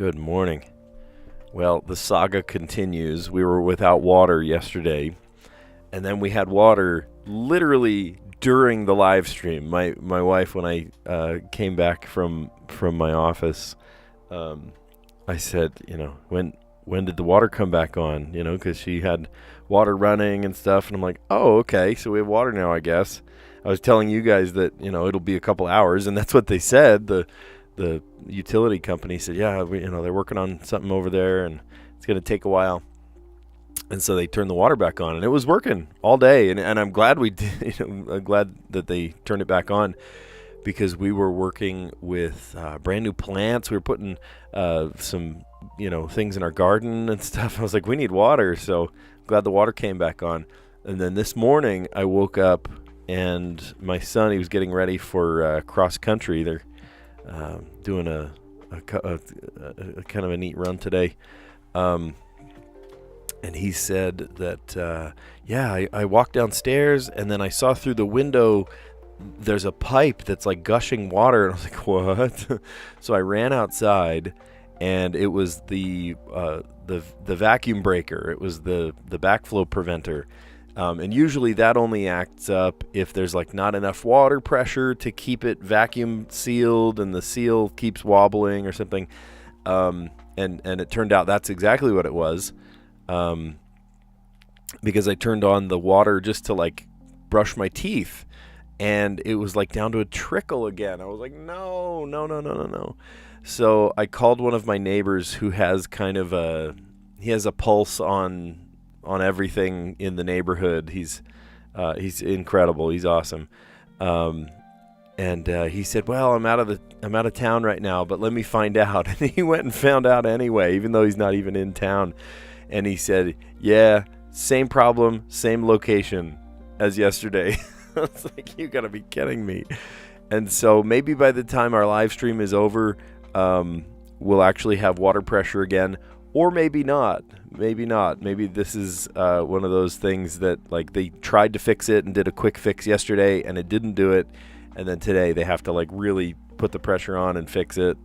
Good morning. Well, the saga continues. We were without water yesterday, and then we had water literally during the live stream. My wife, when I came back from my office, I said, when did the water come back on? Because she had water running and stuff, and I'm like, oh, okay, so we have water now, I guess. I was telling you guys that it'll be a couple hours, and that's what they said. The utility company said, yeah, they're working on something over there, and it's going to take a while. And so they turned the water back on, and it was working all day. And I'm glad we did. I'm glad that they turned it back on, because we were working with brand new plants. We were putting some things in our garden and stuff. I was like, we need water, so I'm glad the water came back on. And then this morning I woke up, and my son, he was getting ready for cross country. They're doing a kind of a neat run today. And he said that, I walked downstairs, and then I saw through the window there's a pipe that's like gushing water. And I was like, what? So I ran outside, and it was the vacuum breaker. It was the backflow preventer. And usually that only acts up if there's like not enough water pressure to keep it vacuum sealed, and the seal keeps wobbling or something. And it turned out that's exactly what it was. Because I turned on the water just to like brush my teeth, and it was like down to a trickle again. I was like, no. So I called one of my neighbors who has he has a pulse on everything in the neighborhood. He's incredible. He's awesome. And he said, well, I'm out of town right now, but let me find out. And he went and found out anyway, even though he's not even in town. And he said, yeah, same problem, same location as yesterday. I was like, you gotta be kidding me. And so maybe by the time our live stream is over, we'll actually have water pressure again, or maybe not. Maybe this is one of those things that like they tried to fix it and did a quick fix yesterday, and it didn't do it. And then today they have to like really put the pressure on and fix it.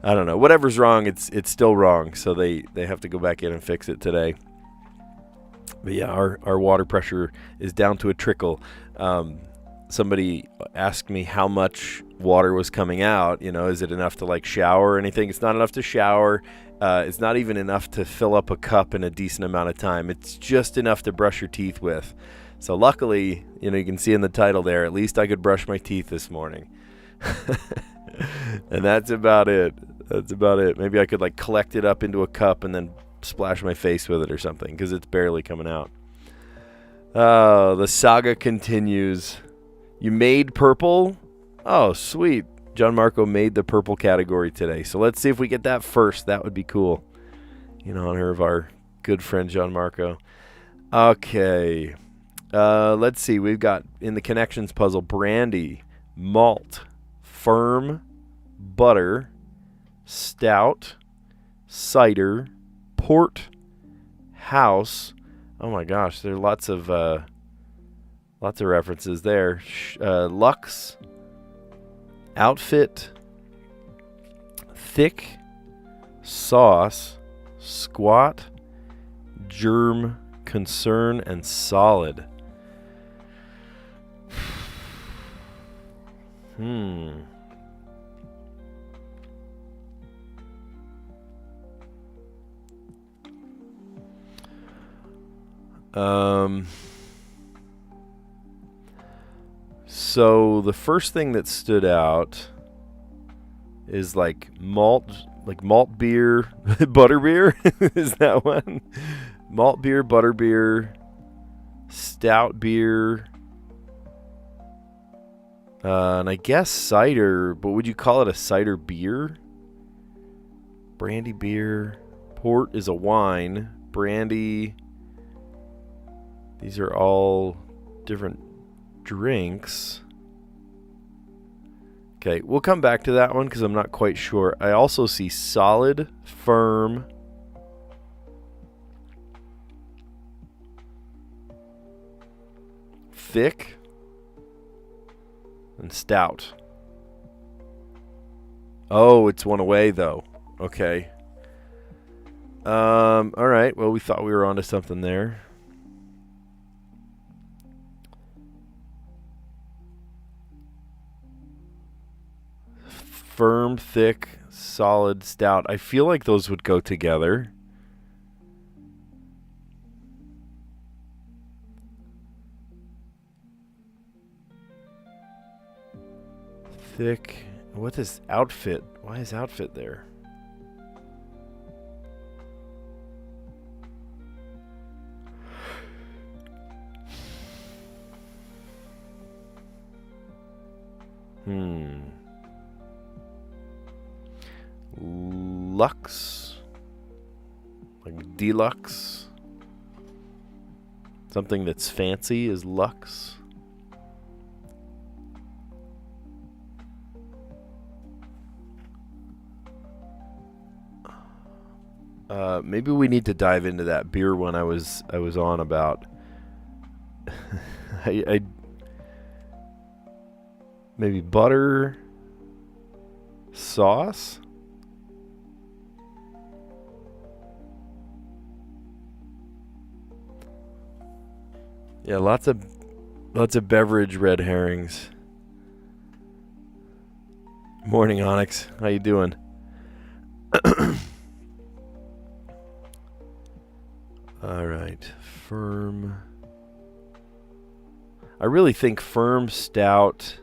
I don't know. Whatever's wrong, it's still wrong. So they have to go back in and fix it today. But yeah, our water pressure is down to a trickle. Somebody asked me how much water was coming out. Is it enough to like shower or anything? It's not enough to shower. It's not even enough to fill up a cup in a decent amount of time. It's just enough to brush your teeth with. So luckily, you can see in the title there, at least I could brush my teeth this morning. And that's about it. Maybe I could like collect it up into a cup and then splash my face with it or something, because it's barely coming out. Oh, the saga continues. You made purple? Oh, sweet. John Marco made the purple category today. So let's see if we get that first. That would be cool. In honor of our good friend John Marco. Okay. Let's see. We've got in the connections puzzle, brandy, malt, firm, butter, stout, cider, port, house. Oh my gosh, there are lots of references there. Lux, outfit, thick, sauce, squat, germ, concern, and solid. So the first thing that stood out is like malt beer, butter beer. Is that one? Malt beer, butter beer, stout beer, and I guess cider, but would you call it a cider beer? Brandy beer. Port is a wine. Brandy. These are all different drinks. Okay, we'll come back to that one because I'm not quite sure. I also see solid, firm, thick, and stout. Oh, it's one away though. Okay. All right. Well, we thought we were onto something there. Firm, thick, solid, stout. I feel like those would go together. Thick. What is outfit? Why is outfit there? Lux? Like deluxe? Something that's fancy is luxe. Maybe we need to dive into that beer one I was on about. I maybe butter sauce. Yeah, lots of beverage red herrings. Morning, Onyx. How you doing? All right, firm. I really think firm, stout.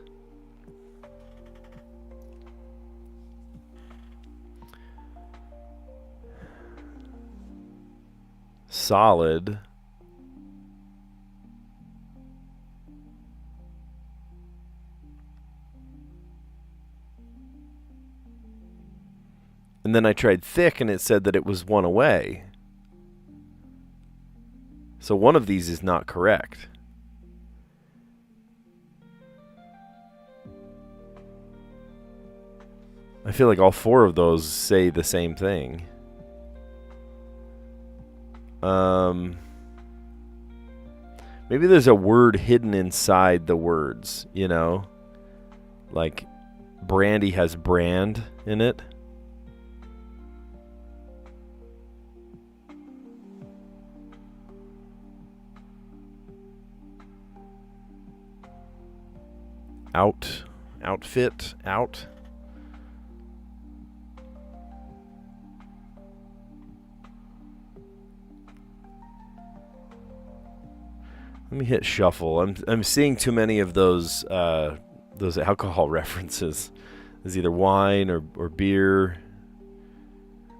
Solid. And then I tried thick and it said that it was one away. So one of these is not correct. I feel like all four of those say the same thing. Maybe there's a word hidden inside the words, you know? Like brandy has brand in it. Outfit, out. Let me hit shuffle. I'm seeing too many of those alcohol references. There's either wine or beer.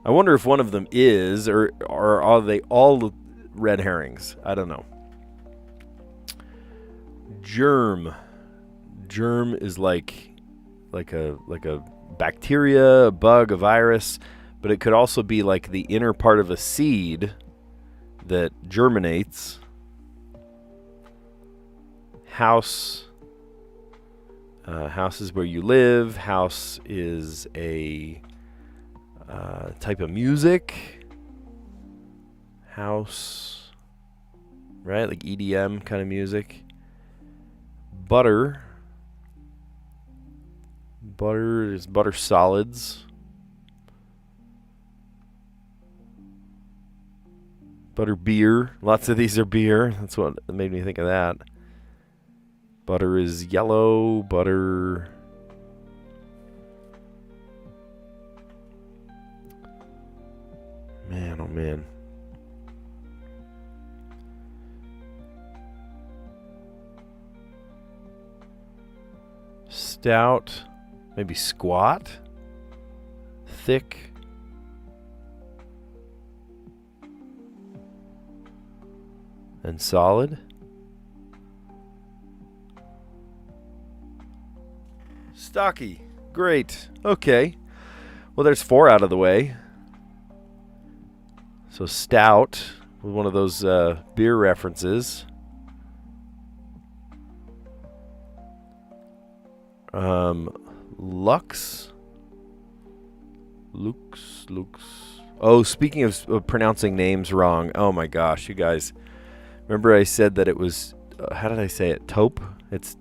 I wonder if one of them is, or are they all red herrings? I don't know. Germ. Germ is like a bacteria, a bug, a virus, but it could also be like the inner part of a seed that germinates. House. House is where you live. House is a type of music. House, right? Like EDM kind of music. Butter. Butter is butter solids. Butter beer. Lots of these are beer. That's what made me think of that. Butter is yellow. Butter. Man, oh man. Stout. Maybe squat. Thick. And solid. Stocky. Great. Okay. Well, there's 4 out of the way. So stout with one of those beer references. Lux. Lux. Oh, speaking of pronouncing names wrong. Oh my gosh, you guys. Remember I said that it was, how did I say it? Taupe? It's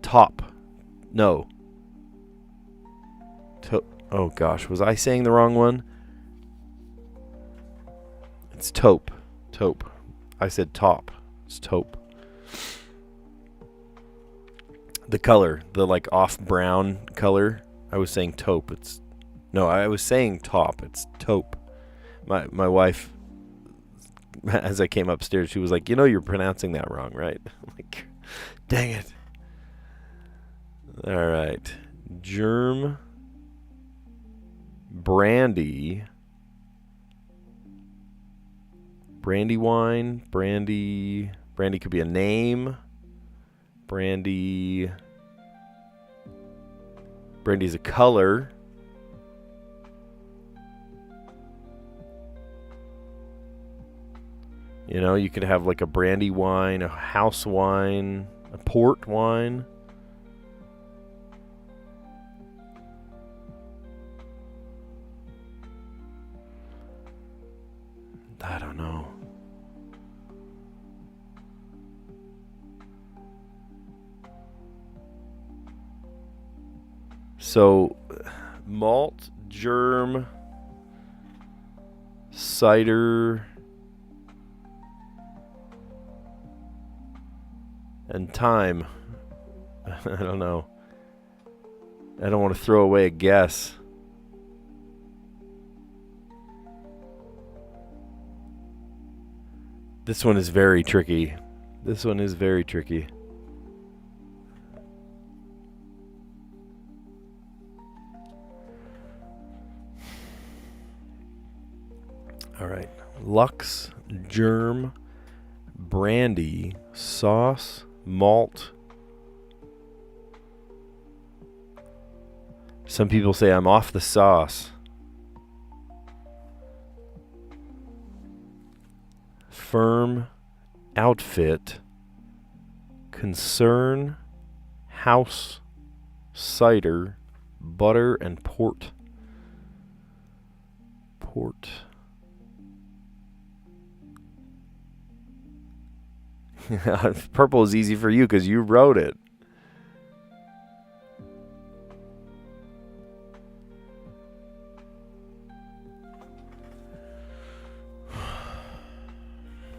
top. No. Oh gosh, was I saying the wrong one? It's taupe. Taupe. I said top. It's taupe. The color, the like off brown color. I was saying taupe. I was saying top. It's taupe. My wife, as I came upstairs, she was like, you're pronouncing that wrong, right? I'm like, dang it. All right. Germ. Brandy. Brandy wine. Brandy could be a name. Brandy's a color. You could have like a brandy wine, a house wine, a port wine. I don't know. So, malt, germ, cider, and thyme. I don't know. I don't want to throw away a guess. This one is very tricky. All right. Lux, germ, brandy, sauce, malt. Some people say I'm off the sauce. Firm, outfit, concern, house, cider, butter, and port. Port. Purple is easy for you because you wrote it.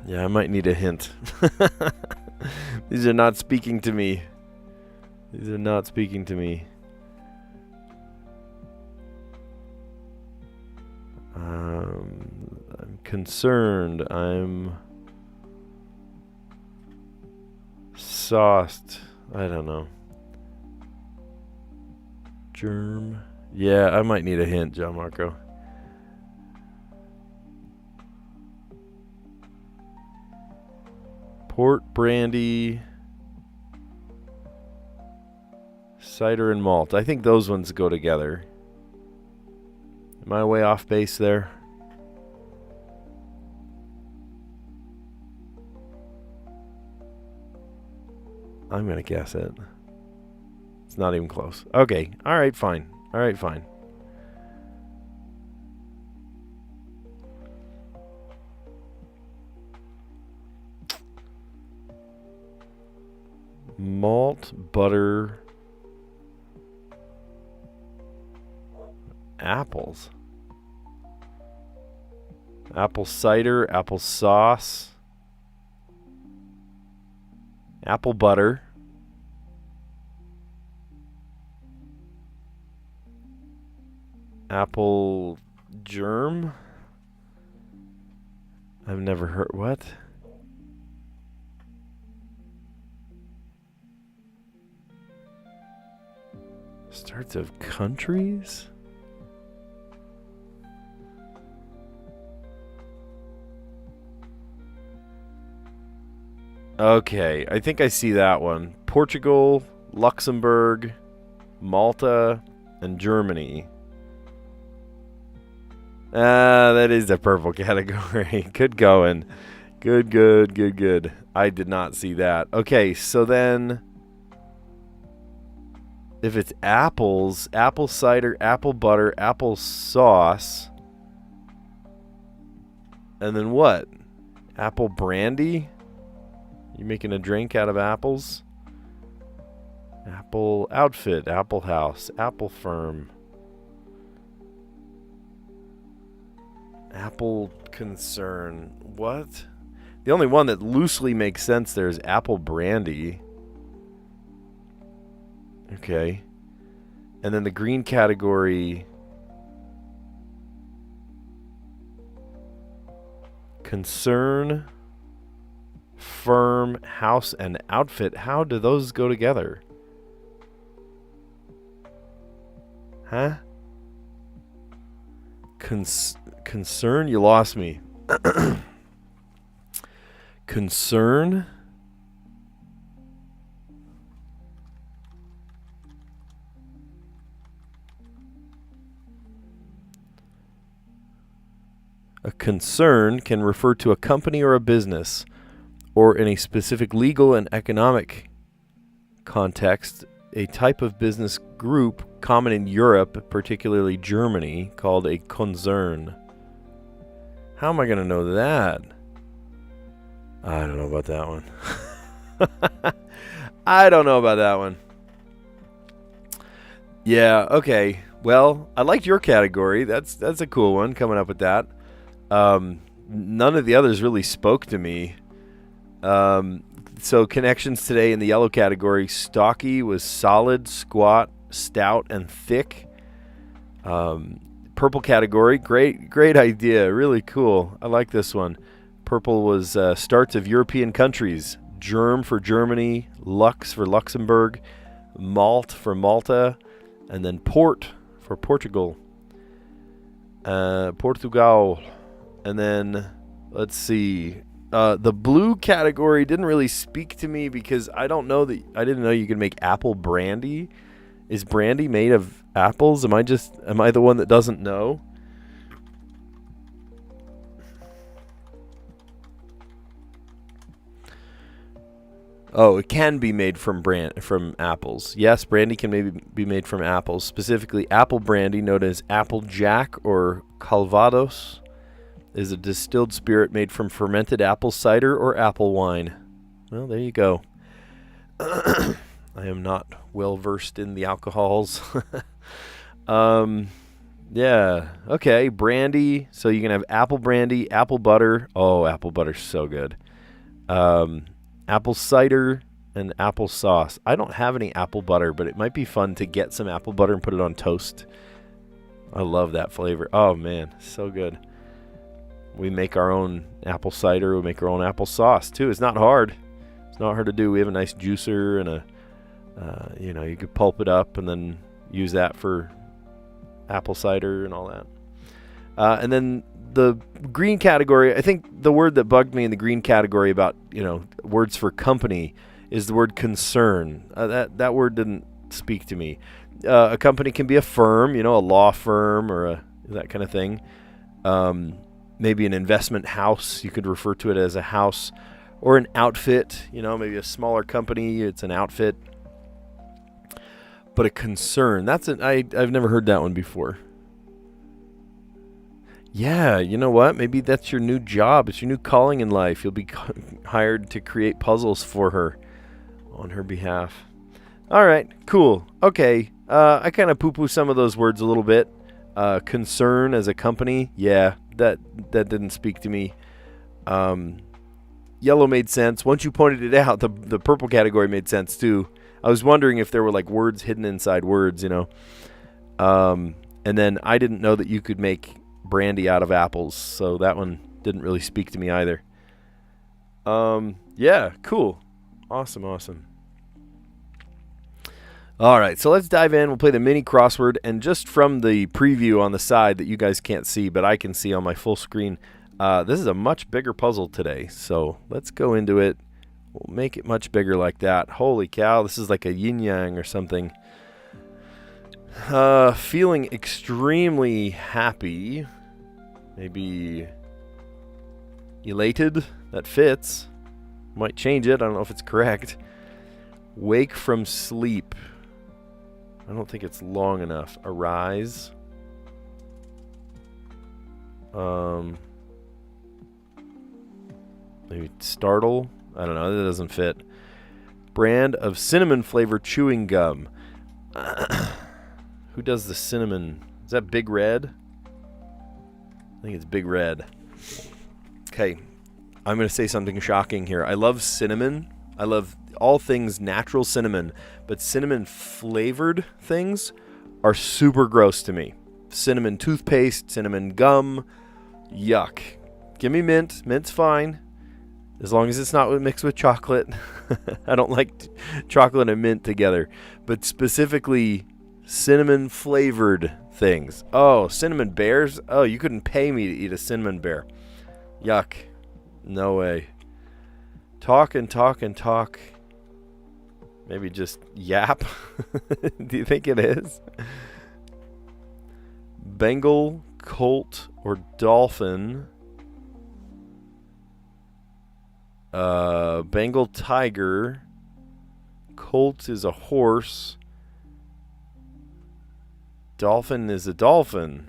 Yeah, I might need a hint. These are not speaking to me. I'm concerned. I'm sauced. I don't know. Germ. Yeah, I might need a hint, John Marco. Port, brandy, cider, and malt. I think those ones go together. Am I way off base there? I'm going to guess it. It's not even close. Okay. All right, fine. Malt, butter, apples. Apple cider, apple sauce, apple butter, apple germ. I've never heard what? Starts of countries? Okay, I think I see that one. Portugal, Luxembourg, Malta, and Germany. That is the purple category. Good going. Good. I did not see that. Okay, so then if it's apples, apple cider, apple butter, apple sauce, and then what? Apple brandy? You making a drink out of apples? Apple outfit, apple house, apple firm. Apple concern. What? The only one that loosely makes sense there is apple brandy. Okay. And then the green category. Concern, firm, house, and outfit. How do those go together? Huh? Concern? You lost me. Concern? A concern can refer to a company or a business, or in a specific legal and economic context, a type of business group common in Europe, particularly Germany, called a concern. How am I going to know that? I don't know about that one. I don't know about that one. Yeah, okay. Well, I liked your category. That's a cool one, coming up with that. None of the others really spoke to me. So connections today in the yellow category. Stocky was solid, squat, stout, and thick. Purple category. Great idea. Really cool. I like this one. Purple was starts of European countries. Germ for Germany, Lux for Luxembourg, Malt for Malta, and then Port for Portugal. Portugal. And then, let's see. The blue category didn't really speak to me because I didn't know you could make apple brandy. Is brandy made of apples? Am I the one that doesn't know? Oh, it can be made from apples. Yes, brandy can maybe be made from apples. Specifically, apple brandy, known as apple jack or calvados, is a distilled spirit made from fermented apple cider or apple wine. Well, there you go. I am not well versed in the alcohols. Yeah. Okay, brandy. So you can have apple brandy, apple butter. Oh, apple butter's so good. Apple cider and apple sauce. I don't have any apple butter, but it might be fun to get some apple butter and put it on toast. I love that flavor. Oh, man, so good. We make our own apple cider. We make our own apple sauce, too. It's not hard. It's not hard to do. We have a nice juicer and you could pulp it up and then use that for apple cider and all that. And then the green category, I think the word that bugged me in the green category about, words for company is the word concern. That word didn't speak to me. A company can be a firm, a law firm or that kind of thing. Maybe an investment house. You could refer to it as a house or an outfit, maybe a smaller company. It's an outfit. But a concern, I've never heard that one before. Yeah, you know what? Maybe that's your new job. It's your new calling in life. You'll be hired to create puzzles for her on her behalf. All right, cool. Okay, I kind of poo-poo some of those words a little bit. Concern as a company, yeah, that didn't speak to me. Yellow made sense. Once you pointed it out, the purple category made sense too. I was wondering if there were like words hidden inside words, And then I didn't know that you could make brandy out of apples, so that one didn't really speak to me either. Yeah, cool. Awesome. All right, so let's dive in. We'll play the mini crossword, and just from the preview on the side that you guys can't see, but I can see on my full screen, this is a much bigger puzzle today, so let's go into it. We'll make it much bigger like that. Holy cow, this is like a yin-yang or something. Feeling extremely happy. Maybe elated. That fits. Might change it. I don't know if it's correct. Wake from sleep. I don't think it's long enough. Arise. Maybe startle. I don't know. That doesn't fit. Brand of cinnamon flavored chewing gum. Who does the cinnamon? Is that Big Red? I think it's Big Red. Okay, I'm going to say something shocking here. I love cinnamon. I love all things natural cinnamon, but cinnamon flavored things are super gross to me. Cinnamon toothpaste, cinnamon gum, yuck. Give me mint. Mint's fine, as long as it's not mixed with chocolate. I don't like chocolate and mint together, but specifically cinnamon flavored things. Oh, cinnamon bears? Oh, you couldn't pay me to eat a cinnamon bear. Yuck. No way. Talk and talk and talk. Maybe just yap? Do you think it is? Bengal, colt, or dolphin? Bengal tiger. Colt is a horse. Dolphin is a dolphin.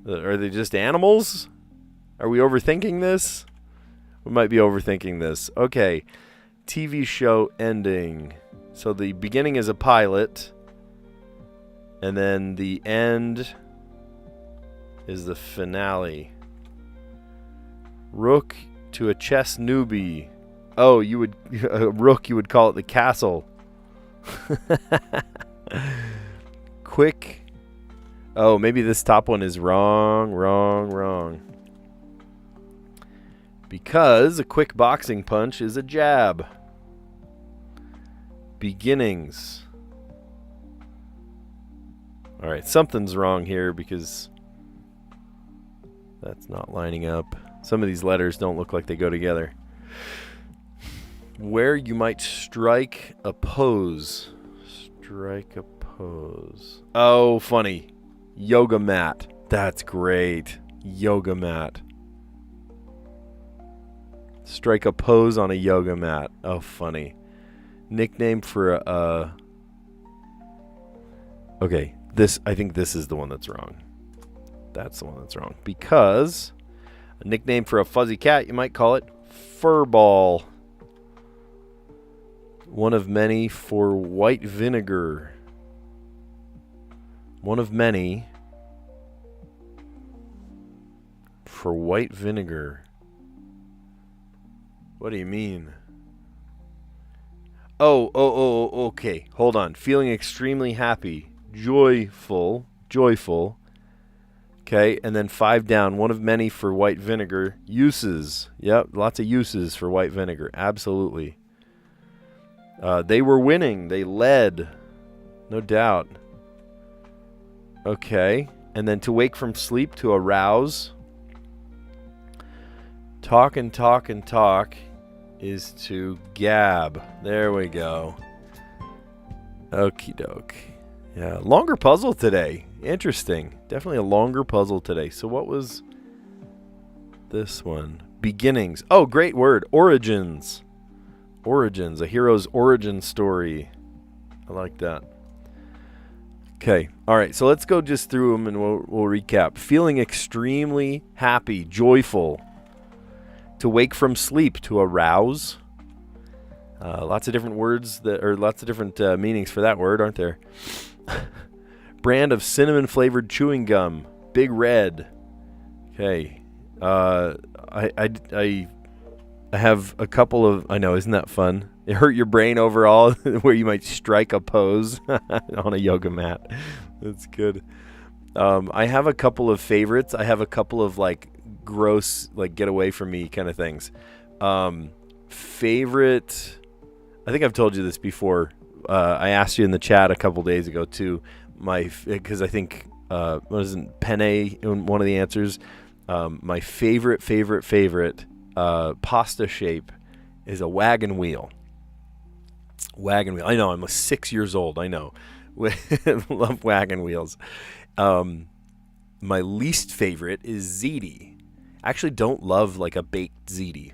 Are they just animals? Are we overthinking this? We might be overthinking this. Okay. TV show ending. So the beginning is a pilot. And then the end is the finale. Rook to a chess newbie. Oh, you would a rook, you would call it the castle. Quick. Oh, maybe this top one is wrong. Because a quick boxing punch is a jab. Beginnings. All right, something's wrong here because that's not lining up. Some of these letters don't look like they go together. Where you might strike a pose. Strike a pose. Oh, funny. Yoga mat. That's great. Yoga mat. Strike a pose on a yoga mat. Oh, funny. Nickname for a... Okay, I think this is the one that's wrong. That's the one that's wrong. Because a nickname for a fuzzy cat, you might call it Furball. One of many for white vinegar. One of many for white vinegar. What do you mean? Oh, okay. Hold on. Feeling extremely happy. Joyful. Okay, and then 5 down. One of many for white vinegar. Uses. Yep, lots of uses for white vinegar. Absolutely. They were winning. They led. No doubt. Okay, and then to wake from sleep, to arouse. Talk and talk and talk is to gab. There we go. Okie doke. Yeah, longer puzzle today. Interesting. Definitely a longer puzzle today. So what was this one? Beginnings. Oh, great word. Origins. Origins. A hero's origin story. I like that. Okay. All right. So let's go just through them and we'll recap. Feeling extremely happy. Joyful. To wake from sleep. To arouse. Lots of different words lots of different meanings for that word, aren't there? Brand of cinnamon flavored chewing gum. Big Red. Okay. I have a couple of... I know, isn't that fun? It hurt your brain overall where you might strike a pose on a yoga mat. That's good. I have a couple of favorites. I have a couple of like gross, like get away from me kind of things. Favorite... I think I've told you this before. I asked you in the chat a couple days ago too. Because I think wasn't penne in one of the answers. My favorite pasta shape is a wagon wheel. Wagon wheel. I know. I'm 6 years old. I know. Love wagon wheels. My least favorite is ziti. I actually don't love like a baked ziti.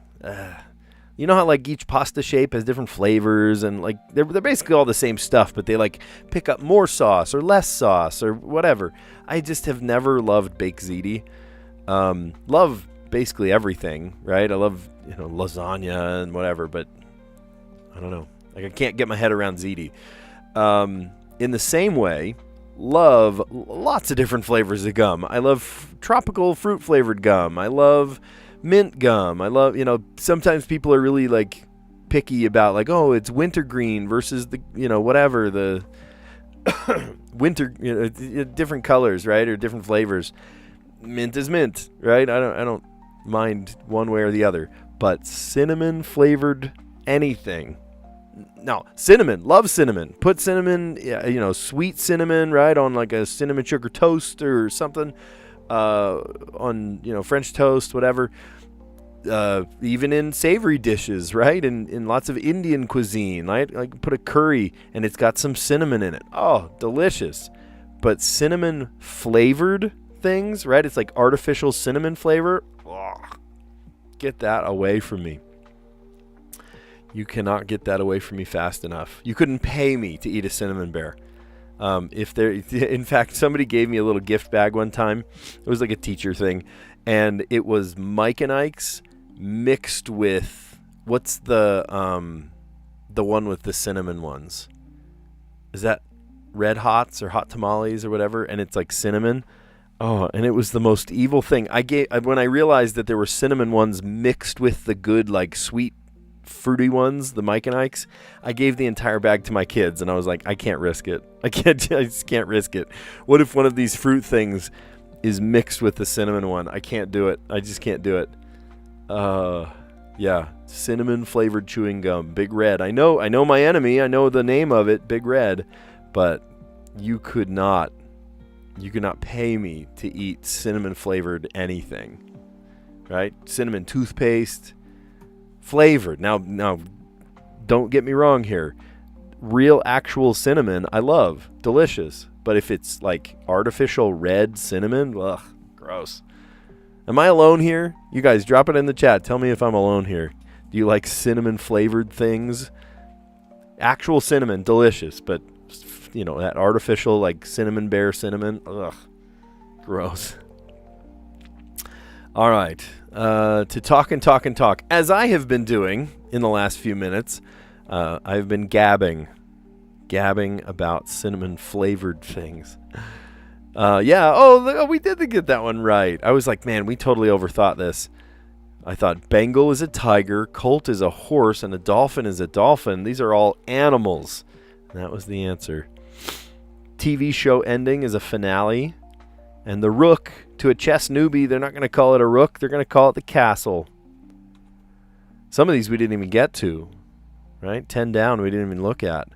You know how like each pasta shape has different flavors and like they're basically all the same stuff, but they like pick up more sauce or less sauce or whatever. I just have never loved baked ziti. Love basically everything, right? I love, lasagna and whatever, but I don't know. Like I can't get my head around ziti. In the same way, love lots of different flavors of gum. I love tropical fruit flavored gum. I love mint gum. I love, sometimes people are really like picky about like, oh, it's wintergreen versus the, whatever, the winter, different colors, right? Or different flavors. Mint is mint, right? I don't mind one way or the other, but cinnamon flavored anything. No, cinnamon. Love cinnamon. Put cinnamon, sweet cinnamon, right, on like a cinnamon sugar toast or something, on, French toast, whatever. Even in savory dishes, right, in lots of Indian cuisine, right? Like put a curry and it's got some cinnamon in it. Oh, delicious. But cinnamon flavored things, right? It's like artificial cinnamon flavor. Oh, get that away from me. You cannot get that away from me fast enough. You couldn't pay me to eat a cinnamon bear. In fact, somebody gave me a little gift bag one time. It was like a teacher thing, and it was Mike and Ike's mixed with what's the one with the cinnamon ones? Is that Red Hots or Hot Tamales or whatever? And it's like cinnamon. Oh, and it was the most evil thing. When I realized that there were cinnamon ones mixed with the good like sweet fruity ones, the Mike and Ike's, I gave the entire bag to my kids, and I was like, I can't risk it. I just can't risk it. What if one of these fruit things is mixed with the cinnamon one? I can't do it. I just can't do it. Yeah, cinnamon flavored chewing gum, Big Red. I know my enemy. I know the name of it, Big Red, but you could not pay me to eat cinnamon flavored anything, right? Cinnamon toothpaste. Flavored. Now, don't get me wrong here. Real, actual cinnamon, I love. Delicious. But if it's like artificial red cinnamon, ugh, gross. Am I alone here? You guys, drop it in the chat. Tell me if I'm alone here. Do you like cinnamon flavored things? Actual cinnamon, delicious. But, that artificial like cinnamon bear cinnamon, ugh, gross. All right, to talk and talk and talk, as I have been doing in the last few minutes. I've been gabbing about cinnamon-flavored things. We did get that one right. I was like, man, we totally overthought this. I thought Bengal is a tiger, Colt is a horse, and a dolphin is a dolphin. These are all animals. And that was the answer. TV show ending is a finale. And the rook, to a chess newbie, they're not going to call it a rook. They're going to call it the castle. Some of these we didn't even get to, right? 10 down we didn't even look at.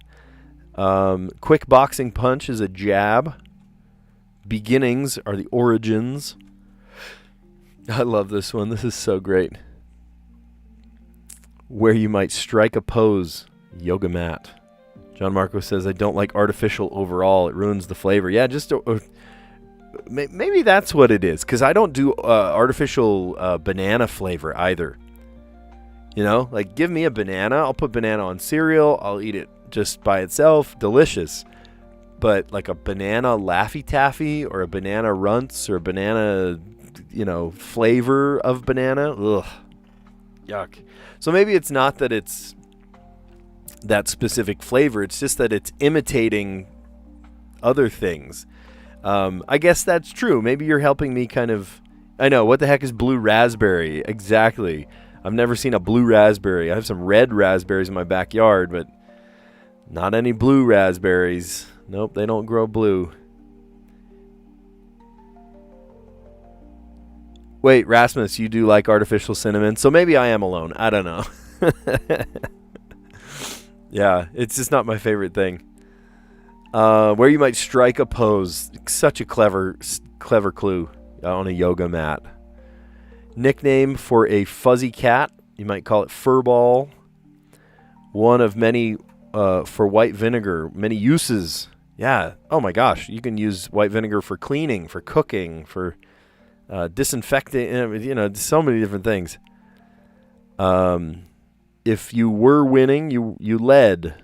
Quick boxing punch is a jab. Beginnings are the origins. I love this one. This is so great. Where you might strike a pose, yoga mat. John Marco says, I don't like artificial overall. It ruins the flavor. Yeah, just... maybe that's what it is, because I don't do artificial banana flavor either. Like give me a banana. I'll put banana on cereal. I'll eat it just by itself. Delicious. But like a banana Laffy Taffy or a banana Runts or a banana, flavor of banana. Ugh. Yuck. So maybe it's not that it's that specific flavor. It's just that it's imitating other things. I guess that's true. Maybe you're helping me kind of... I know, what the heck is blue raspberry? Exactly. I've never seen a blue raspberry. I have some red raspberries in my backyard, but not any blue raspberries. Nope, they don't grow blue. Wait, Rasmus, you do like artificial cinnamon? So maybe I am alone. I don't know. Yeah, it's just not my favorite thing. Where you might strike a pose. Such a clever clue on a yoga mat. Nickname for a fuzzy cat. You might call it furball. One of many for white vinegar. Many uses. Yeah. Oh my gosh. You can use white vinegar for cleaning, for cooking, for disinfecting. So many different things. If you were winning, you led.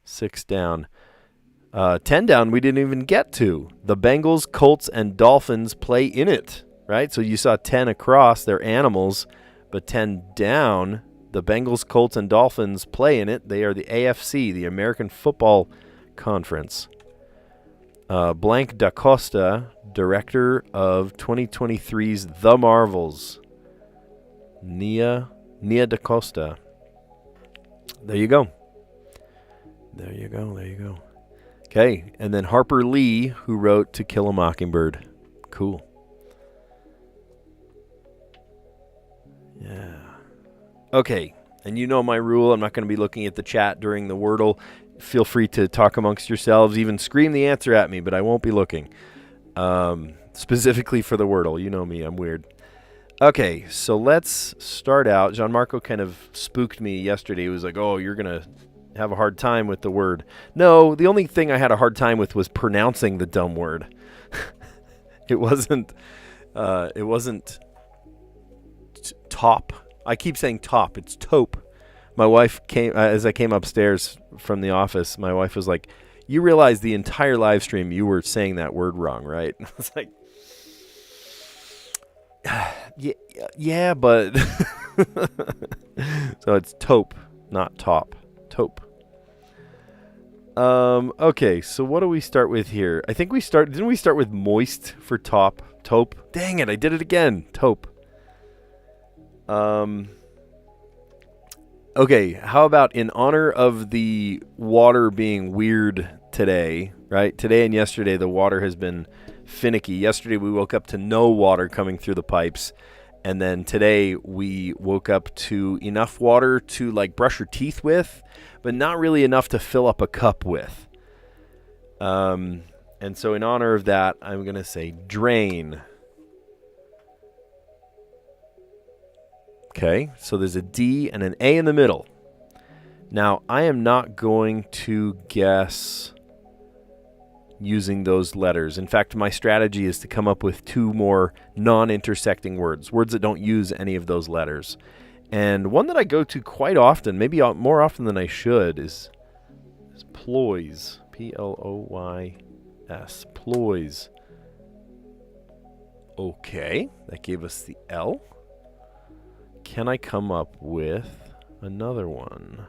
6 down. 10 down, we didn't even get to. The Bengals, Colts, and Dolphins play in it, right? So you saw 10 across, they're animals, but 10 down, the Bengals, Colts, and Dolphins play in it. They are the AFC, the American Football Conference. Blank da Costa, director of 2023's The Marvels. Nia da Costa. There you go. There you go. Okay, and then Harper Lee, who wrote To Kill a Mockingbird. Cool. Yeah. Okay, and you know my rule. I'm not going to be looking at the chat during the Wordle. Feel free to talk amongst yourselves, even scream the answer at me, but I won't be looking. Specifically for the Wordle. You know me, I'm weird. Okay, so let's start out. Gianmarco kind of spooked me yesterday. He was like, oh, you're going to have a hard time with the word. No, the only thing I had a hard time with was pronouncing the dumb word. It wasn't top. I keep saying top. It's taupe. My wife came, as I came upstairs from the office, my wife was like, you realize the entire live stream you were saying that word wrong, right? I was like, yeah, but so it's taupe, not top. Taupe. Okay, so what do we start with here? I think didn't we start with moist for top? Taupe. Dang it, I did it again. Taupe. Okay, how about in honor of the water being weird today, right? Today and yesterday the water has been finicky. Yesterday we woke up to no water coming through the pipes. And then today we woke up to enough water to like brush your teeth with, but not really enough to fill up a cup with. And so in honor of that, I'm going to say drain. Okay, so there's a D and an A in the middle. Now, I am not going to guess using those letters. In fact, my strategy is to come up with two more non-intersecting words that don't use any of those letters. And one that I go to quite often, maybe more often than I should, is ploys. Ploys. Ploys. Okay, that gave us the L. Can I come up with another one?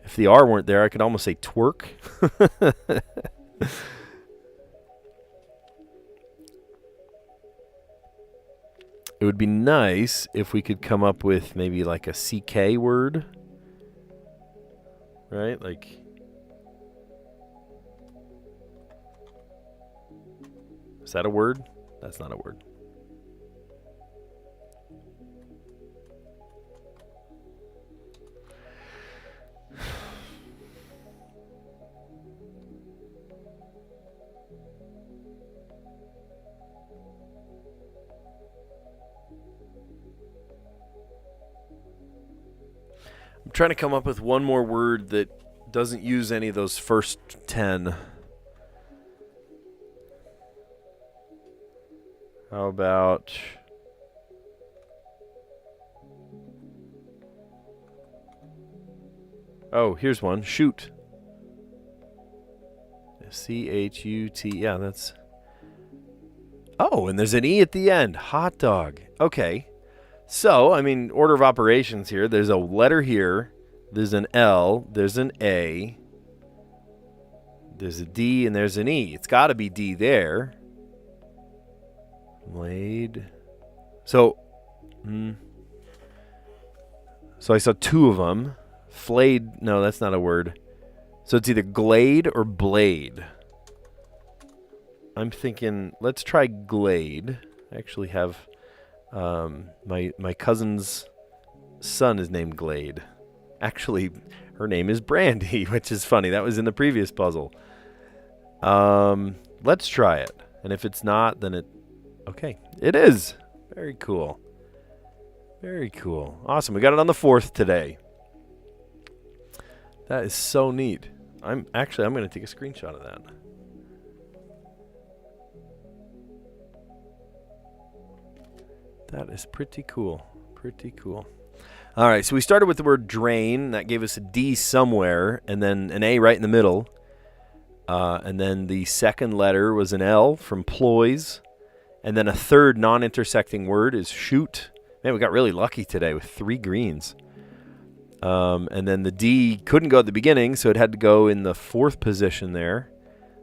If the R weren't there, I could almost say twerk. It would be nice if we could come up with maybe like a CK word. Right? Like, is that a word? That's not a word. I'm trying to come up with one more word that doesn't use any of those first 10. How about... Oh, here's one. Shoot. C-H-U-T. Yeah, that's... Oh, and there's an E at the end. Hot dog. Okay. So, I mean, order of operations here. There's a letter here. There's an L. There's an A. There's a D, and there's an E. It's got to be D there. Laid. So I saw two of them. Flayed. No, that's not a word. So it's either glade or blade. I'm thinking, let's try glade. I actually have... my cousin's son is named Glade. Actually, her name is Brandy, which is funny. That was in the previous puzzle. Let's try it. And if it's not, then it... Okay, it is. Very cool. Very cool. Awesome. We got it on the 4th today. That is so neat. I'm going to take a screenshot of that. That is pretty cool. Pretty cool. All right, so we started with the word drain. That gave us a D somewhere, and then an A right in the middle. And then the second letter was an L from ploys. And then a third non-intersecting word is shoot. Man, we got really lucky today with 3 greens. And then the D couldn't go at the beginning, so it had to go in the 4th position there.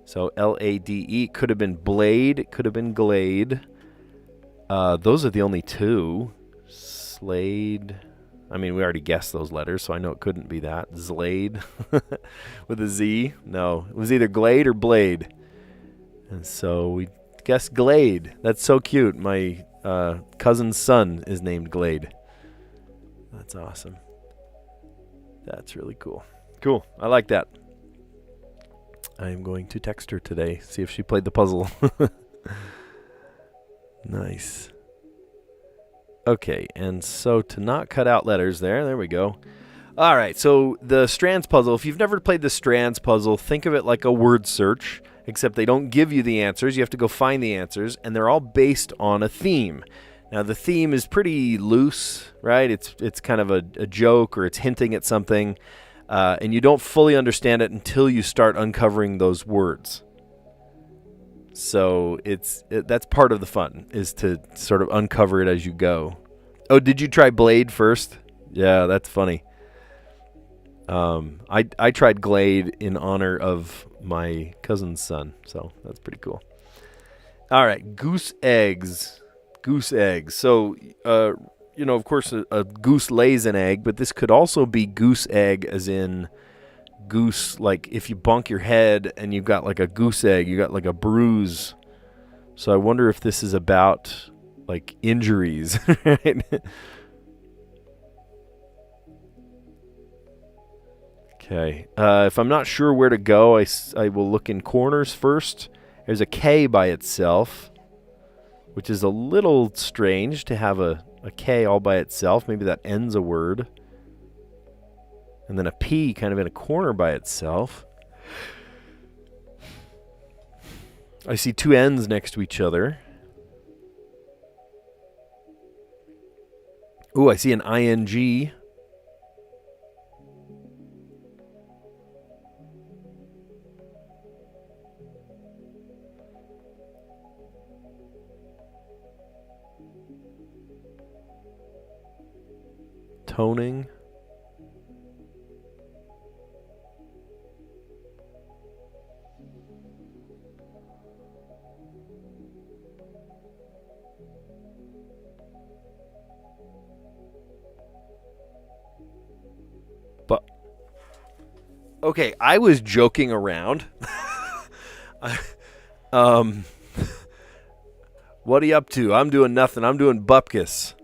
So L-A-D-E. Could have been blade. Could have been glade. Those are the only 2. Slade. I mean, we already guessed those letters, so I know it couldn't be that. Zlade with a Z. No, it was either glade or blade. And so we guessed glade. That's so cute. My cousin's son is named Glade. That's awesome. That's really cool. Cool. I like that. I am going to text her today, see if she played the puzzle. Nice. Okay, and so to not cut out letters there we go. All right, so the Strands puzzle, if you've never played the Strands puzzle, think of it like a word search, except they don't give you the answers. You have to go find the answers, and they're all based on a theme. Now, the theme is pretty loose, right? It's kind of a joke, or it's hinting at something, and you don't fully understand it until you start uncovering those words. So that's part of the fun, is to sort of uncover it as you go. Oh, did you try blade first? Yeah, that's funny. I tried glade in honor of my cousin's son, so that's pretty cool. All right, goose eggs. Goose eggs. So, of course, a goose lays an egg, but this could also be goose egg as in goose, like if you bonk your head and you've got like a goose egg, you got like a bruise. So I wonder if this is about like injuries, right? Okay. If I'm not sure where to go, I will look in corners first. There's a K by itself, which is a little strange to have a K all by itself. Maybe that ends a word. And then a P kind of in a corner by itself. I see 2 N's next to each other. Ooh, I see an ING. Toning. But okay, I was joking around. What are you up to? I'm doing nothing. I'm doing bupkis.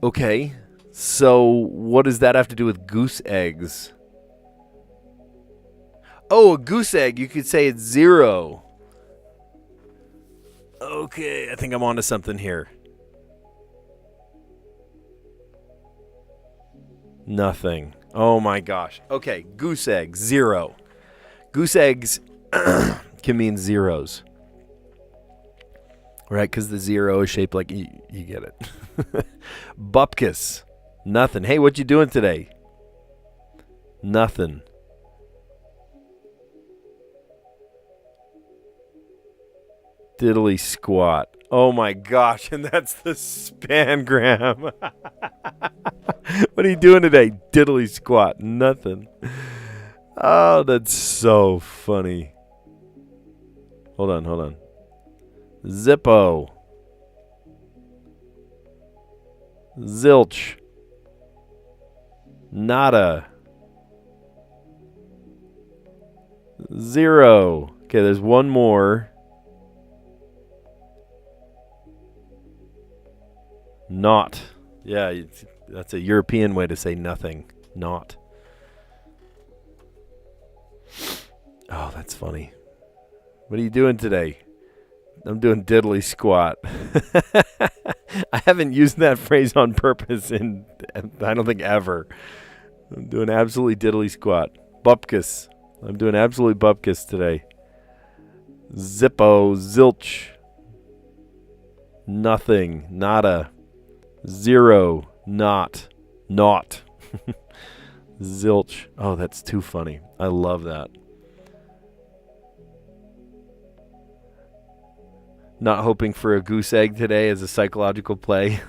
Okay, so what does that have to do with goose eggs? Oh, a goose egg. You could say it's 0. Okay, I think I'm onto something here. Nothing. Oh my gosh. Okay, goose egg, 0. Goose eggs can mean zeros. Right, because the 0 is shaped like, you get it. Bupkis, nothing. Hey, what you doing today? Nothing. Diddly squat. Oh my gosh, and that's the spangram. What are you doing today? Diddly squat. Nothing. Oh, that's so funny. Hold on. Zippo. Zilch. Nada. 0. Okay, there's one more. Not. Yeah, that's a European way to say nothing. Not. Oh, that's funny. What are you doing today? I'm doing diddly squat. I haven't used that phrase on purpose in, I don't think, ever. I'm doing absolutely diddly squat. Bupkis. I'm doing absolutely bupkis today. Zippo. Zilch. Nothing. Nada. 0. Not. Zilch. Oh, that's too funny. I love that. Not hoping for a goose egg today as a psychological play.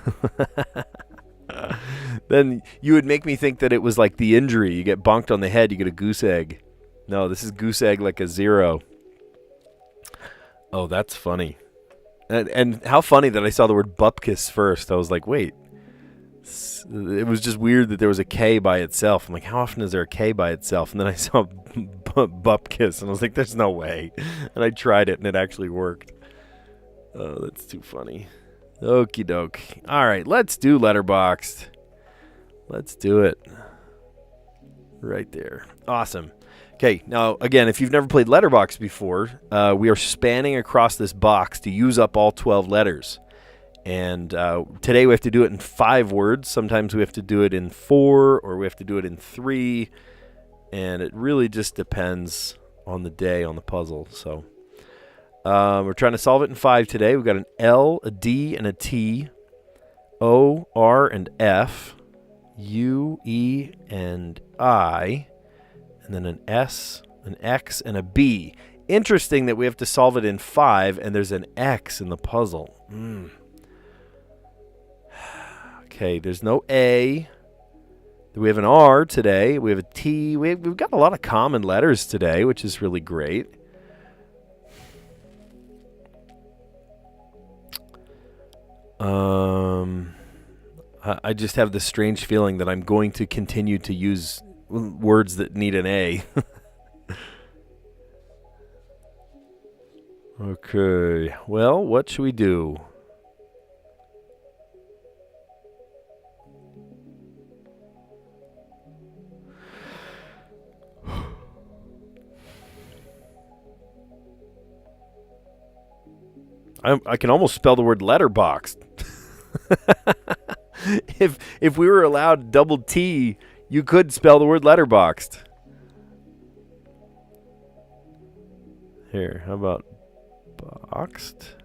Then you would make me think that it was like the injury. You get bonked on the head, you get a goose egg. No, this is goose egg like a 0. Oh, that's funny. And how funny that I saw the word bupkis first. I was like, wait. It was just weird that there was a K by itself. I'm like, how often is there a K by itself? And then I saw bupkis, and I was like, there's no way. And I tried it, and it actually worked. Oh, that's too funny. Okie doke. All right, let's do Letterboxd. Let's do it. Right there. Awesome. Okay, now, again, if you've never played Letterboxd before, we are spanning across this box to use up all 12 letters. And today we have to do it in 5 words. Sometimes we have to do it in 4, or we have to do it in 3. And it really just depends on the day, on the puzzle. So we're trying to solve it in 5 today. We've got an L, a D, and a T, O, R, and F, U, E, and I, and then an S, an X, and a B. Interesting that we have to solve it in 5, and there's an X in the puzzle. Okay, there's no A. We have an R today. We have a T. We've got a lot of common letters today, which is really great. I just have this strange feeling that I'm going to continue to use words that need an A. Okay, well, what should we do? I can almost spell the word letterboxed. If we were allowed double T, you could spell the word letterboxed. Here, how about boxed?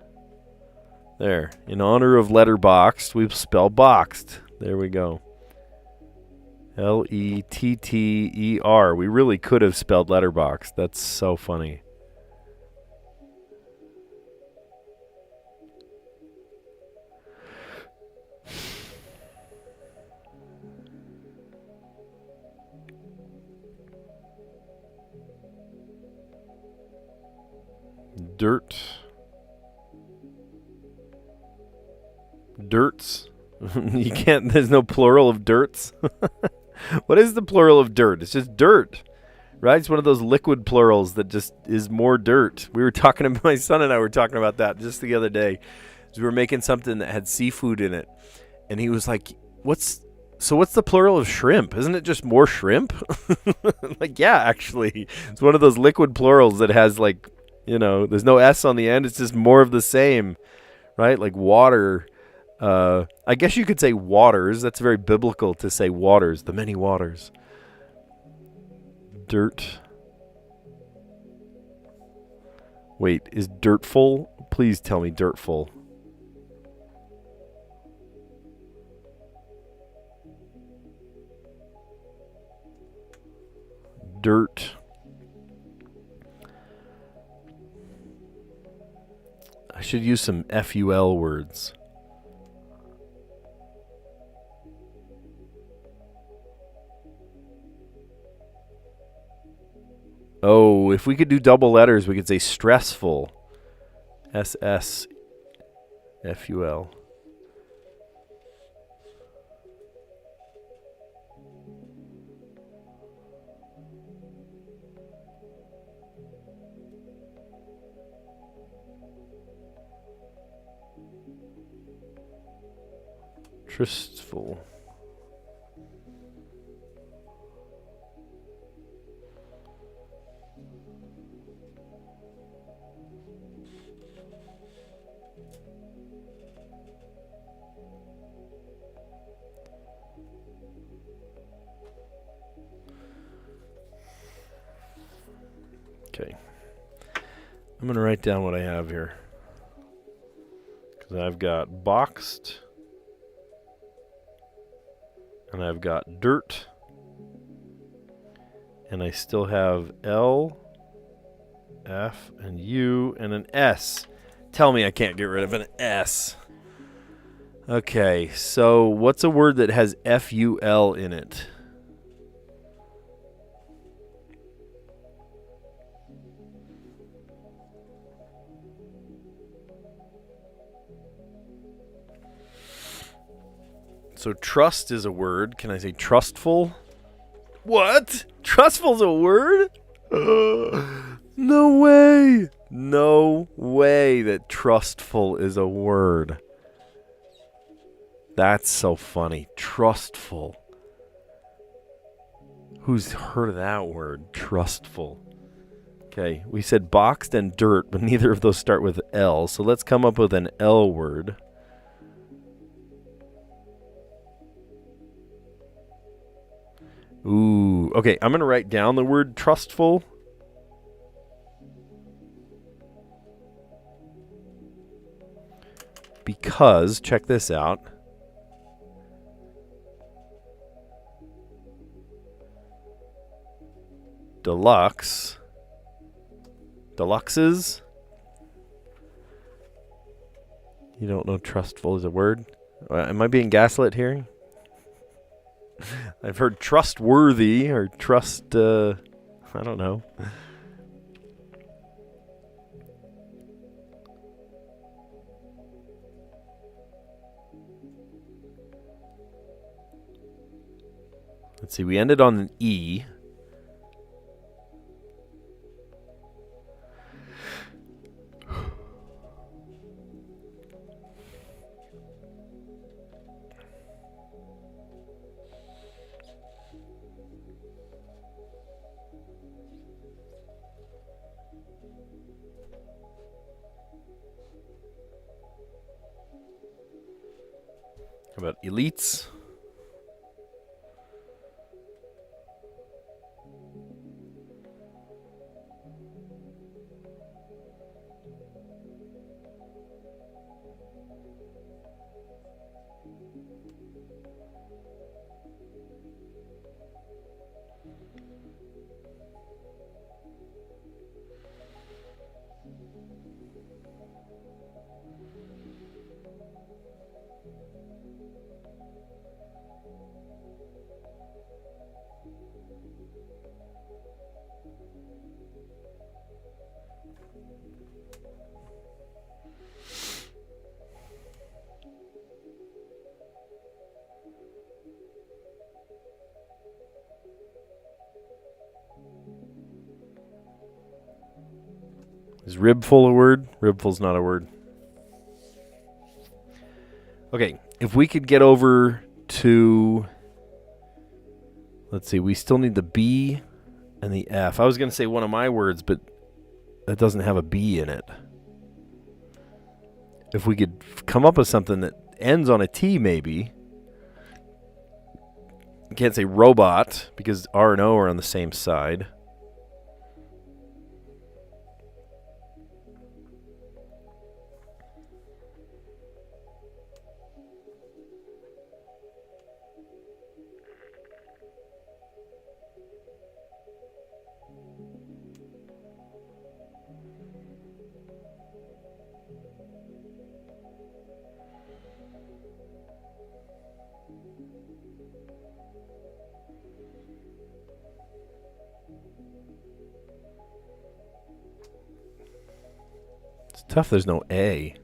There. In honor of letterboxed, we spell boxed. There we go. Letter. We really could have spelled letterboxed. That's so funny. Dirt. Dirts. You can't, there's no plural of dirts. What is the plural of dirt? It's just dirt, right? It's one of those liquid plurals that just is more dirt. We were talking about, my son and I were talking about that just the other day. We were making something that had seafood in it. And he was like, what's the plural of shrimp? Isn't it just more shrimp? Like, yeah, actually. It's one of those liquid plurals that has like, there's no S on the end. It's just more of the same, right? Like water. I guess you could say waters. That's very biblical to say waters, the many waters. Dirt. Wait, is dirtful? Please tell me dirtful. Dirt. I should use some FUL words. Oh, if we could do double letters, we could say stressful. SSFUL. Tristful. Okay. I'm going to write down what I have here. Because I've got boxed. And I've got dirt. And I still have L, F, and U, and an S. Tell me I can't get rid of an S. Okay, so what's a word that has F-U-L in it? So trust is a word. Can I say trustful? What? Trustful's a word? No way. No way that trustful is a word. That's so funny. Trustful. Who's heard of that word? Trustful. Okay, we said boxed and dirt, but neither of those start with L. So let's come up with an L word. Ooh, okay, I'm going to write down the word trustful. Because, check this out. Deluxes. You don't know trustful is a word? Am I being gaslit here? I've heard trustworthy or trust, I don't know. Let's see, we ended on an E. How about elites? Is ribful a word? Ribful's not a word. Okay, if we could get over to... Let's see, we still need the B and the F. I was going to say one of my words, but that doesn't have a B in it. If we could come up with something that ends on a T, maybe. I can't say robot, because R and O are on the same side. It's tough there's no A.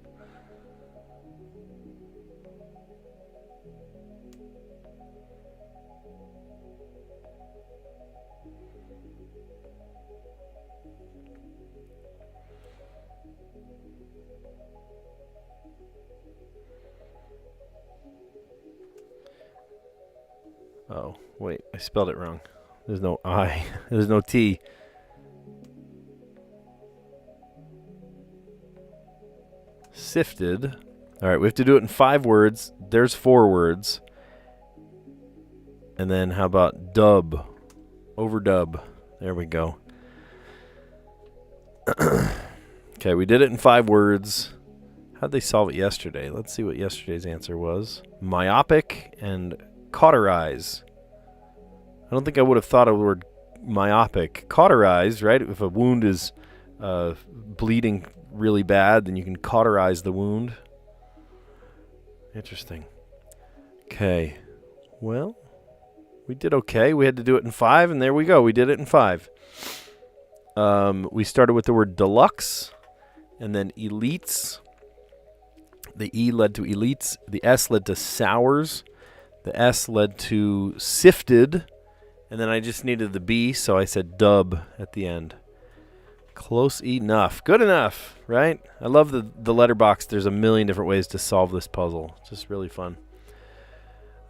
Oh, wait, I spelled it wrong. There's no I. There's no T. Sifted. All right, we have to do it in 5 words. There's 4 words. And then how about dub? Overdub. There we go. Okay, we did it in 5 words. How'd they solve it yesterday? Let's see what yesterday's answer was. Myopic and cauterize. I don't think I would have thought of the word myopic. Cauterize, right? If a wound is bleeding really bad, then you can cauterize the wound. Interesting. Okay. Well, we did okay. We had to do it in 5, and there we go. We did it in 5. We started with the word deluxe, and then elites. The E led to elites. The S led to sours. The S led to sifted. And then I just needed the B, so I said dub at the end. Close enough. Good enough, right? I love the letterbox. There's a million different ways to solve this puzzle. It's just really fun.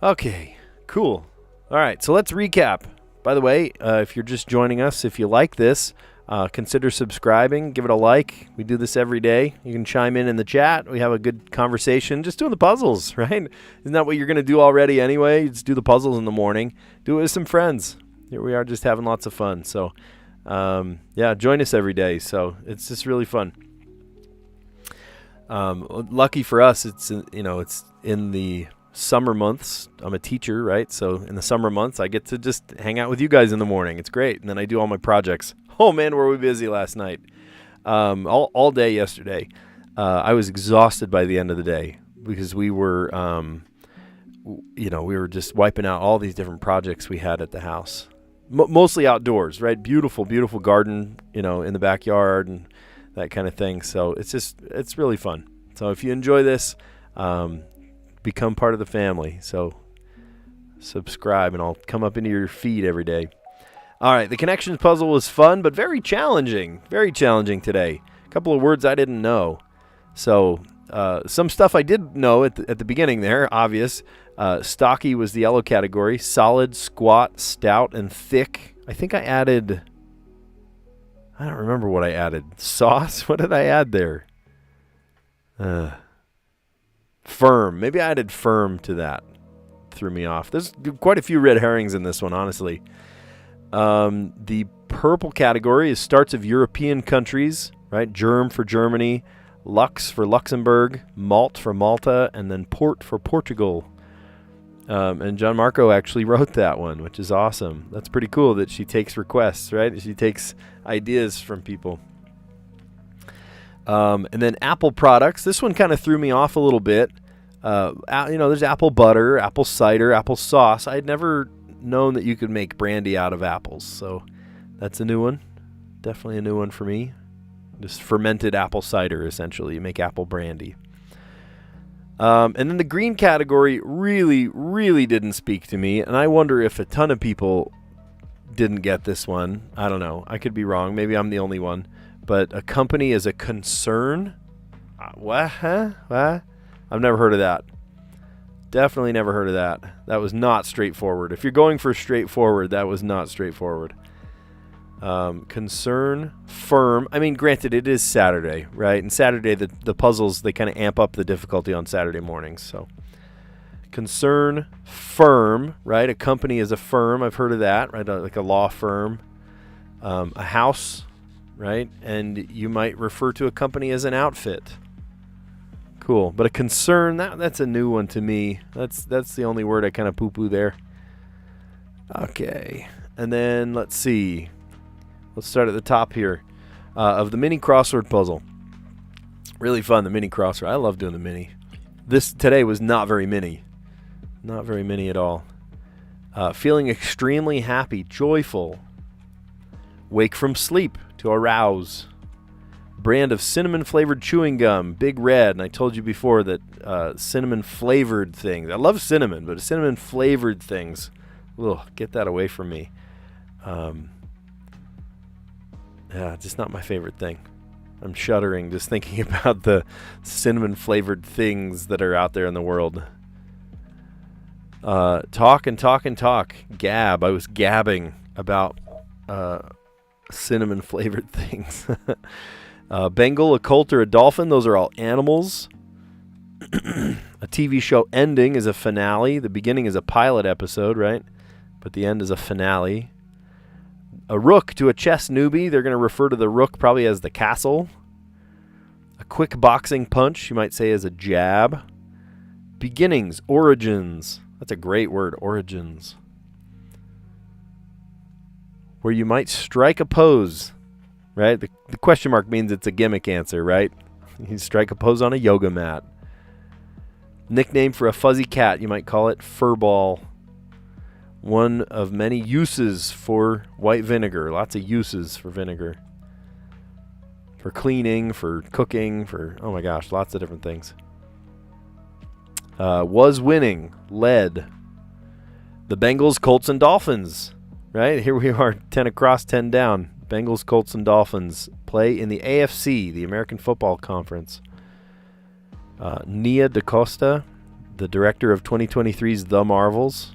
Okay, cool. All right, so let's recap. By the way, if you're just joining us, if you like this, consider subscribing. Give it a like. We do this every day. You can chime in the chat. We have a good conversation just doing the puzzles, right? Isn't that what you're going to do already anyway? You just do the puzzles in the morning. Do it with some friends. Here we are just having lots of fun. So, yeah, join us every day. So it's just really fun. Lucky for us, it's in the summer months. I'm a teacher, right? So in the summer months, I get to just hang out with you guys in the morning. It's great. And then I do all my projects. Oh, man, were we busy last night. All day yesterday. I was exhausted by the end of the day because we were, we were just wiping out all these different projects we had at the house. Mostly outdoors, right? Beautiful, beautiful garden, in the backyard and that kind of thing. So it's really fun. So if you enjoy this, become part of the family. So subscribe and I'll come up into your feed every day. All right, the connections puzzle was fun, but very challenging today. A couple of words I didn't know. So some stuff I did know at the beginning there, obvious. Stocky was the yellow category. Solid, squat, stout, and thick. I think I added, I don't remember what I added. Sauce? What did I add there? Firm. Maybe I added firm to that. Threw me off. There's quite a few red herrings in this one, honestly. The purple category is starts of European countries, right? Germ for Germany, Lux for Luxembourg, Malt for Malta, and then Port for Portugal. And John Marco actually wrote that one, which is awesome. That's pretty cool that she takes requests, right? She takes ideas from people. And then Apple products. This one kind of threw me off a little bit. There's apple butter, apple cider, apple sauce. I had never known that you could make brandy out of apples, so that's a new one. Definitely a new one for me. Just fermented apple cider, essentially. You make apple brandy. And then the green category really, really didn't speak to me, and I wonder if a ton of people didn't get this one. I don't know. I could be wrong. Maybe I'm the only one. But a company is a concern? What? Huh? What? I've never heard of that. Definitely never heard of that. That was not straightforward. If you're going for straightforward, that was not straightforward. Concern, firm. I mean, granted, it is Saturday, right? And Saturday, the puzzles, they kind of amp up the difficulty on Saturday mornings. So, concern, firm, right? A company is a firm. I've heard of that, right? Like a law firm. A house, right? And you might refer to a company as an outfit. Cool. But a concern, that's a new one to me. That's the only word I kind of poo-poo there. Okay. And then let's see. Let's start at the top here of the mini crossword puzzle. Really fun, the mini crossword. I love doing the mini. This today was not very mini. Not very mini at all. Feeling extremely happy, joyful. Wake from sleep, to arouse. Brand of cinnamon-flavored chewing gum, Big Red. And I told you before that cinnamon-flavored things. I love cinnamon, but cinnamon-flavored things. Ugh, get that away from me. Yeah, just not my favorite thing. I'm shuddering just thinking about the cinnamon-flavored things that are out there in the world. Talk and talk and talk. Gab. I was gabbing about cinnamon-flavored things. Bengal, a colt, or a dolphin. Those are all animals. A TV show ending is a finale. The beginning is a pilot episode, right? But the end is a finale. A rook to a chess newbie. They're going to refer to the rook probably as the castle. A quick boxing punch, you might say, as a jab. Beginnings, origins. That's a great word, origins. Where you might strike a pose, right? The question mark means it's a gimmick answer, right? You strike a pose on a yoga mat. Nickname for a fuzzy cat, you might call it furball. One of many uses for white vinegar. Lots of uses for vinegar. For cleaning, for cooking, for, oh my gosh, lots of different things. Was winning, led. The Bengals, Colts, and Dolphins, right? Here we are, 10 across, 10 down. Bengals, Colts, and Dolphins play in the AFC, the American Football Conference. Nia DaCosta, the director of 2023's The Marvels.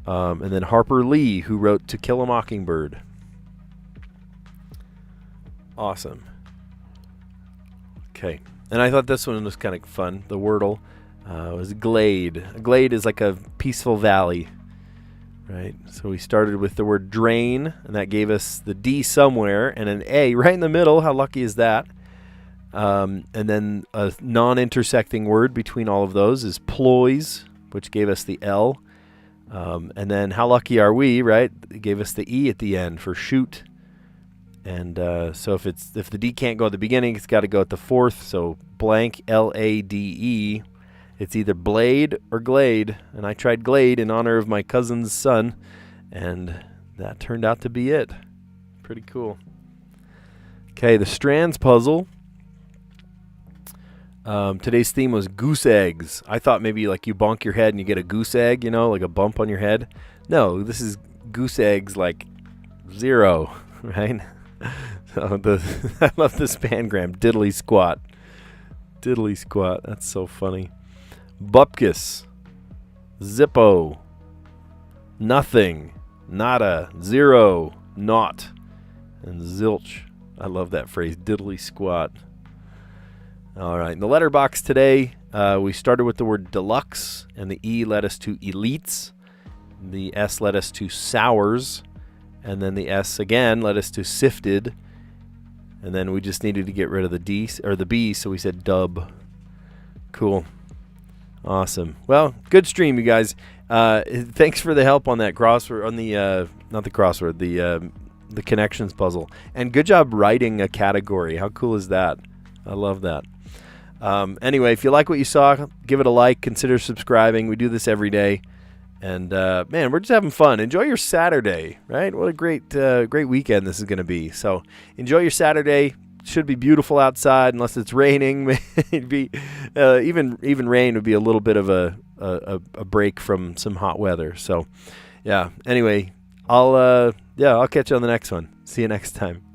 And then Harper Lee, who wrote To Kill a Mockingbird. Awesome. Okay. And I thought this one was kind of fun. The Wordle was glade. A glade is like a peaceful valley, right? So we started with the word drain, and that gave us the D somewhere and an A right in the middle. How lucky is that? And then a non-intersecting word between all of those is ploys, which gave us the L. And then how lucky are we, right? It gave us the E at the end for shoot. And so if the D can't go at the beginning, it's got to go at the fourth. So blank, L-A-D-E. It's either blade or glade. And I tried glade in honor of my cousin's son. And that turned out to be it. Pretty cool. Okay, the Strands puzzle. Today's theme was goose eggs. I thought maybe like you bonk your head and you get a goose egg, like a bump on your head. No, this is goose eggs like 0, right? So I love the spangram, diddly squat. Diddly squat, that's so funny. Bupkis, Zippo, nothing, nada, 0, naught, and zilch. I love that phrase, diddly squat. All right, in the letter box today, we started with the word deluxe, and the E led us to elites. The S led us to sours, and then the S again led us to sifted, and then we just needed to get rid of the D or the B, so we said dub. Cool, awesome. Well, good stream, you guys. Thanks for the help on that crossword, on the not the crossword, the connections puzzle, and good job writing a category. How cool is that? I love that. Anyway, if you like what you saw, give it a like, consider subscribing. We do this every day. And, man, we're just having fun. Enjoy your Saturday, right? What a great weekend this is going to be. So enjoy your Saturday. Should be beautiful outside unless it's raining. Maybe even rain would be a little bit of a break from some hot weather. So, yeah, anyway, I'll catch you on the next one. See you next time.